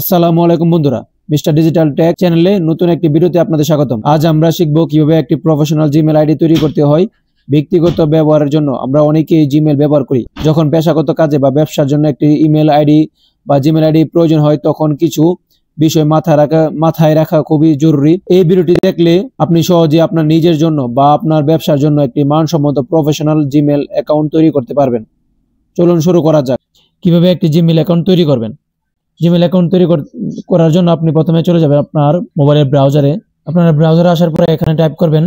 আসসালামু আলাইকুম বন্ধুরা, মিস্টার ডিজিটাল টেক চ্যানেলে নতুন একটি ভিডিওতে আপনাদের স্বাগতম। আজ আমরা শিখব কিভাবে একটি প্রফেশনাল জিমেল আইডি তৈরি করতে হয়। ব্যক্তিগত ব্যবহারের জন্য আমরা অনেকেই জিমেল ব্যবহার করি। যখন পেশাগত কাজে বা ব্যবসার জন্য একটি ইমেল আইডি বা জিমেল আইডি প্রয়োজন হয়, তখন কিছু বিষয় মাথায় রাখা খুবই জরুরি। এই ভিডিওটি দেখলে আপনি সহজে আপনার নিজের জন্য বা আপনার ব্যবসার জন্য একটি মানসম্মত প্রফেশনাল জিমেল অ্যাকাউন্ট তৈরি করতে পারবেন। চলুন শুরু করা যাক। কিভাবে একটি জিমেল অ্যাকাউন্ট তৈরি করবেন। জিমেল অ্যাকাউন্ট তৈরি করার জন্য আপনি প্রথমে চলে যাবেন আপনার মোবাইলের ব্রাউজারে। আপনার ব্রাউজারে আসার পরে এখানে টাইপ করবেন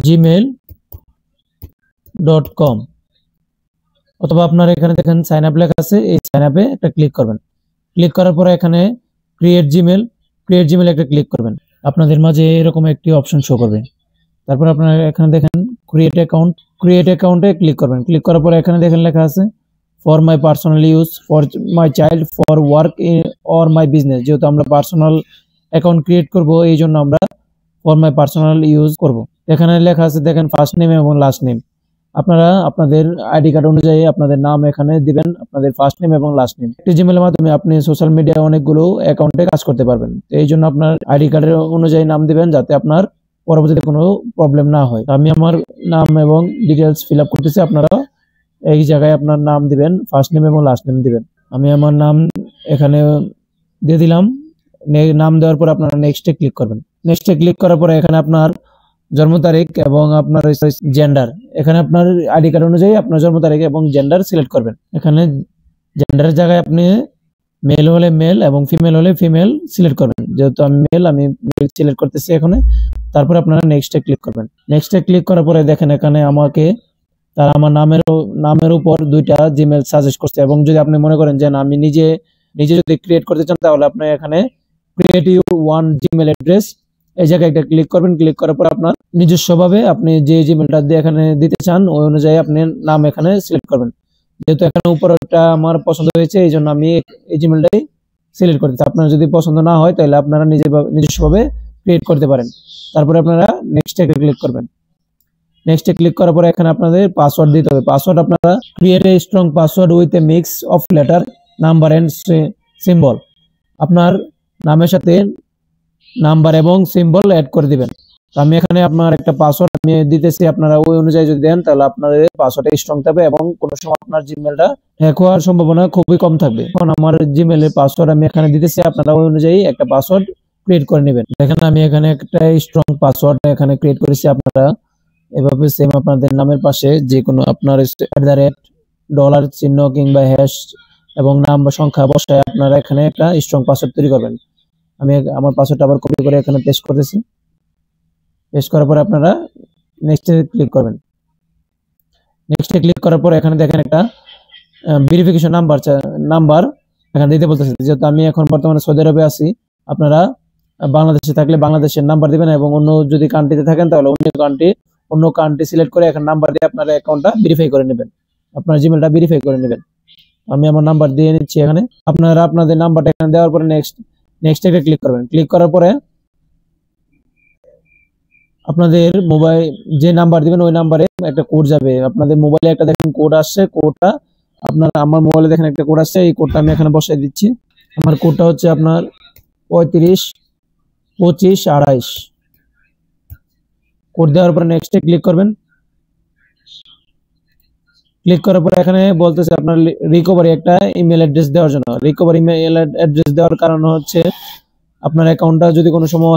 gmail.com, অথবা আপনার এখানে দেখেন সাইন আপ লেখা আছে, এই সাইন আপে একটা ক্লিক করবেন। ক্লিক করার পরে এখানে ক্রিয়েট জিমেল একটা ক্লিক করবেন। আপনাদের মাঝে এরকম একটি অপশন শো করবে। তারপর আপনারা এখানে দেখেন ক্রিয়েট অ্যাকাউন্টে ক্লিক করবেন। ক্লিক করার পরে এখানে দেখেন লেখা আছে for my personal use, for my child, for work or my business. যেহেতু আমরা পার্সোনাল অ্যাকাউন্ট ক্রিয়েট করব, এই জন্য আমরা ফর মাই পার্সোনাল ইউজ করব। এখানে লেখা আছে দেখেন ফার্স্ট নেম এবং লাস্ট নেম। আপনারা আপনাদের আইডি কার্ড অনুযায়ী আপনাদের নাম এখানে দিবেন, আপনাদের ফার্স্ট নেম এবং লাস্ট নেম। একটি জিমেলের মাধ্যমে আপনি সোশ্যাল মিডিয়ায় অনেকগুলো অ্যাকাউন্টে কাজ করতে পারবেন। এই জন্য আপনার আইডি কার্ডের অনুযায়ী নাম দিবেন, যাতে আপনার পরবর্তীতে কোনো প্রবলেম না হয়। আমি আমার নাম এবং ডিটেলস ফিল আপ করতেছি। আপনারা এই জায়গায় আপনার নাম দিবেন, ফার্স্ট নেম এবং লাস্ট নেম দিবেন। আমি আমার নাম এখানে দিয়ে দিলাম। নাম দেওয়ার পর আপনারা নেক্সটে ক্লিক করবেন। নেক্সটে ক্লিক করার পরে এখানে আপনার জন্ম তারিখ এবং আপনার জেন্ডার, এখানে আপনার আইডি কার্ড অনুযায়ী আপনার জন্ম তারিখ এবং জেন্ডার সিলেক্ট করবেন। এখানে জেন্ডারের জায়গায় আপনি মেল হলে মেল এবং ফিমেল হলে ফিমেল সিলেক্ট করবেন। যেহেতু আমি মেল সিলেক্ট করতেছি এখানে। তারপর আপনারা নেক্সটে ক্লিক করবেন। নেক্সটে ক্লিক করার পরে দেখেন এখানে আমাকে তারা আমার নামের উপর দুইটা জিমেল সাজেস্ট করছে, এবং যদি আপনি মনে করেন যে আমি নিজে যদি ক্রিয়েট করতে চান, তাহলে আপনি এখানে create your one Gmail address, এই জায়গায় একটা ক্লিক করবেন। ক্লিক করার পর আপনার নিজস্বভাবে আপনি যে জিমেলটা দিয়ে এখানে দিতে চান, ওই অনুযায়ী আপনি নাম এখানে সিলেক্ট করবেন। যেহেতু এখানে উপরটা আমার পছন্দ হয়েছে, এই জন্য আমি এই জিমেলটাই সিলেক্ট করতেছি। আপনার যদি পছন্দ না হয়, তাহলে আপনারা নিজস্বভাবে ক্রিয়েট করতে পারেন। তারপরে আপনারা নেক্সটে ক্লিক করবেন। নেক্সটে ক্লিক করার পরে এখানে আপনাদের পাসওয়ার্ড দিতে হবে। পাসওয়ার্ড আপনারা create a strong password with a mix of letter, number and symbol. আপনার নামের সাথে নাম্বার এবং সিম্বল অ্যাড করে দিবেন। আমি এখানে আপনার একটা পাসওয়ার্ড আমি দিতেছি, আপনারা ওই অনুযায়ী যদি দেন, তাহলে আপনাদের পাসওয়ার্ডটা স্ট্রং থাকবে এবং কোনো সময় আপনার জিমেলটা হ্যাক হওয়ার সম্ভাবনা খুবই কম থাকবে। এখন আমার জিমেলের পাসওয়ার্ড আমি এখানে দিতেছি, আপনারা ওই অনুযায়ী একটা পাসওয়ার্ড ক্রিয়েট করে নেবেন। দেখেন আমি এখানে একটা স্ট্রং পাসওয়ার্ড এখানে ক্রিয়েট করেছি। আপনারা এভাবে সেম আপনাদের নামের পাশে যে কোনো আপনার $, চিহ্ন কিংবা হ্যাশ এবং নাম বা সংখ্যা বসায় আপনারা এখানে একটা স্ট্রং পাসওয়ার্ড তৈরি করবেন। আমি আমার পাসওয়ার্ডটা আবার কপি করে এখানে পেস্ট করতেছি। পেস্ট করার পরে আপনারা নেক্সটে ক্লিক করবেন। নেক্সটে ক্লিক করার পর এখানে দেখেন একটা ভেরিফিকেশন নাম্বার এখানে দিতে বলতেছে। যেহেতু আমি এখন বর্তমানে সৌদি আরবে আছি, আপনারা বাংলাদেশে থাকলে বাংলাদেশের নাম্বার দিবেন, এবং অন্য যদি কান্ট্রিতে থাকেন তাহলে অন্য কান্ট্রি সিলেক্ট করে এখানে নাম্বার দিয়ে আপনার অ্যাকাউন্টটা ভেরিফাই করে নেবেন, আপনার জিমেলটা ভেরিফাই করে নেবেন। আমি আমার নাম্বার দিয়ে নিচ্ছি এখানে। আপনারা আপনাদের নাম্বারটা এখানে দেওয়ার পরে নেক্সট একটা ক্লিক করবেন। ক্লিক করার পরে আপনাদের মোবাইল যে নাম্বার দিবেন, ওই নাম্বারে একটা কোড যাবে। আপনাদের মোবাইলে একটা দেখেন কোড আসছে, কোডটা আপনারা আমার মোবাইলে দেখেন একটা কোড আসছে, এই কোডটা আমি এখানে বসাই দিচ্ছি। আমার কোডটা হচ্ছে আপনার 352528। কোড দেওয়ার পরে নেক্সটে ক্লিক করবেন। ক্লিক করার পরে এখানে বলতেছে আপনার রিকভারি একটা ইমেল অ্যাড্রেস দেওয়ার জন্য। রিকভারি ইমেল অ্যাড্রেস দেওয়ার কারণ হচ্ছে আপনার অ্যাকাউন্টটা যদি কোনো সময়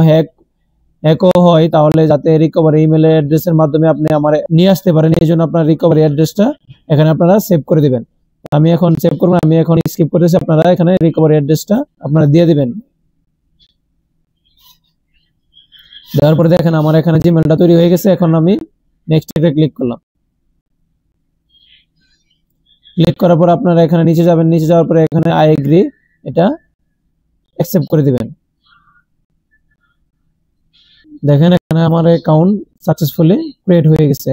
হ্যাকও হয়, তাহলে যাতে রিকভারি ইমেল অ্যাড্রেসের মাধ্যমে আপনি আমার নিয়ে আসতে পারেন, এই জন্য আপনার রিকভারি অ্যাড্রেসটা এখানে আপনারা সেভ করে দিবেন। আমি এখন সেভ করব, আমি এখন স্কিপ করতেছি। আপনারা এখানে রিকভারি অ্যাড্রেসটা আপনারা দিয়ে দিবেন। দেওয়ার পরে দেখেন আমার এখানে জিমেলটা তৈরি হয়ে গেছে। এখন আমি নেক্সটে ক্লিক করলাম। ক্লিক করার পর আপনারা এখানে নিচে যাবেন। নিচে যাওয়ার পরে এখানে আই এগ্রি, এটা অ্যাকসেপ্ট করে দিবেন। দেখেন এখানে আমার অ্যাকাউন্ট সাকসেসফুলি ক্রিয়েট হয়ে গেছে।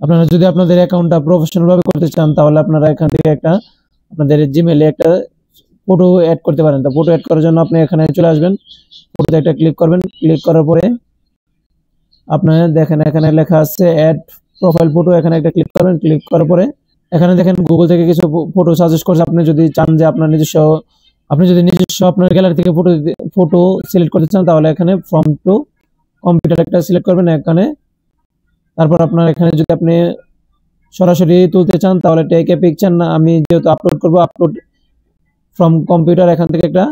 আপনারা যদি আপনাদের অ্যাকাউন্টটা প্রফেশনাল ভাবে করতে চান, তাহলে আপনারা এখান থেকে আপনাদের জিমেলে একটা ফটো অ্যাড করতে পারেন। তো ফটো অ্যাড করার জন্য আপনি এখানে চলে আসবেন, ফটোতে একটা ক্লিক করবেন। ক্লিক করার পরে আপনারা দেখেন এখানে লেখা আছে অ্যাড প্রোফাইল ফটো, এখানে একটা ক্লিক করবেন। ক্লিক করার পরে এখানে দেখেন গুগল থেকে কিছু ফটো সাজেস্ট করছে। আপনি যদি চান যে আপনার নিজস্ব, আপনি যদি নিজস্ব আপনার গ্যালারি থেকে ফটো সিলেক্ট করতে চান, তাহলে এখানে ফ্রম টু কম্পিউটার একটা সিলেক্ট করবেন এখানে। তারপর আপনার এখানে যদি আপনি সরাসরি তুলতে চান তাহলে টেক এ পিকচার, না আমি যেহেতু আপলোড করব, আপলোড ফ্রম কম্পিউটার এখান থেকে একটা,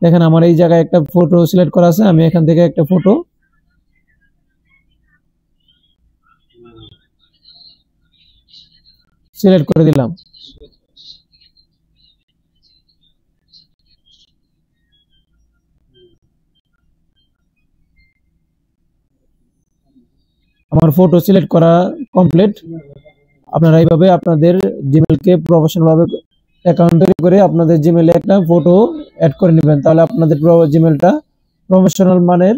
দেখেন আমার এই জায়গায় একটা ফটো সিলেক্ট করা আছে, আমি এখান থেকে একটা ফটো সিলেক্ট করে দিলাম। আমার ফটো সিলেক্ট করা কমপ্লিট। আপনারা এইভাবে আপনাদের জিমেলকে প্রফেশনাল ভাবে অ্যাকাউন্ট তৈরি করে আপনাদের জিমেলে একটা ফটো অ্যাড করে নেবেন, তাহলে আপনাদের জিমেলটা প্রফেশনাল মানের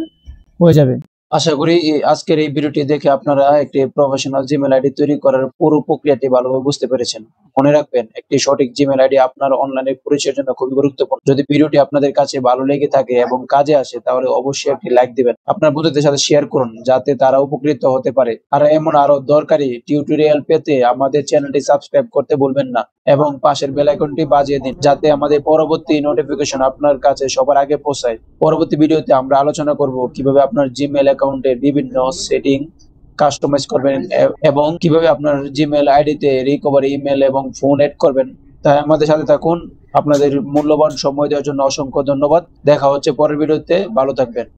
হয়ে যাবে। আশা করি আজকের এই ভিডিওটি দেখে আপনারা একটি প্রফেশনাল জিমেল আইডি তৈরি করার পুরো প্রক্রিয়াটি ভালোভাবে বুঝতে পেরেছেন। মনে রাখবেন, একটি সঠিক জিমেল আইডি আপনার অনলাইনে পরিচয়ের জন্য খুবই গুরুত্বপূর্ণ। যদি ভিডিওটি আপনাদের কাছে ভালো লেগে থাকে এবং কাজে আসে, তাহলে অবশ্যই একটি লাইক দিবেন। আপনার বন্ধুদের সাথে শেয়ার করুন যাতে তারা উপকৃত হতে পারে। আর এমন আরো দরকারি টিউটোরিয়াল পেতে আমাদের চ্যানেলটি সাবস্ক্রাইব করতে ভুলবেন না এবং পাশের বেল আইকনটি বাজিয়ে দিন, যাতে আমাদের পরবর্তী নোটিফিকেশন আপনার কাছে সবার আগে পৌঁছায়। পরবর্তী ভিডিওতে আমরা আলোচনা করব কিভাবে আপনার জিমেল অ্যাকাউন্টের বিভিন্ন সেটিং কাস্টমাইজ করবেন এবং কিভাবে আপনার জিমেল আইডিতে রিকভারি ইমেল এবং ফোন এড করবেন। তাই আমাদের সাথে থাকুন। আপনাদের মূল্যবান সময় দেওয়ার জন্য অসংখ্য ধন্যবাদ। দেখা হচ্ছে পরের ভিডিওতে। ভালো থাকবেন।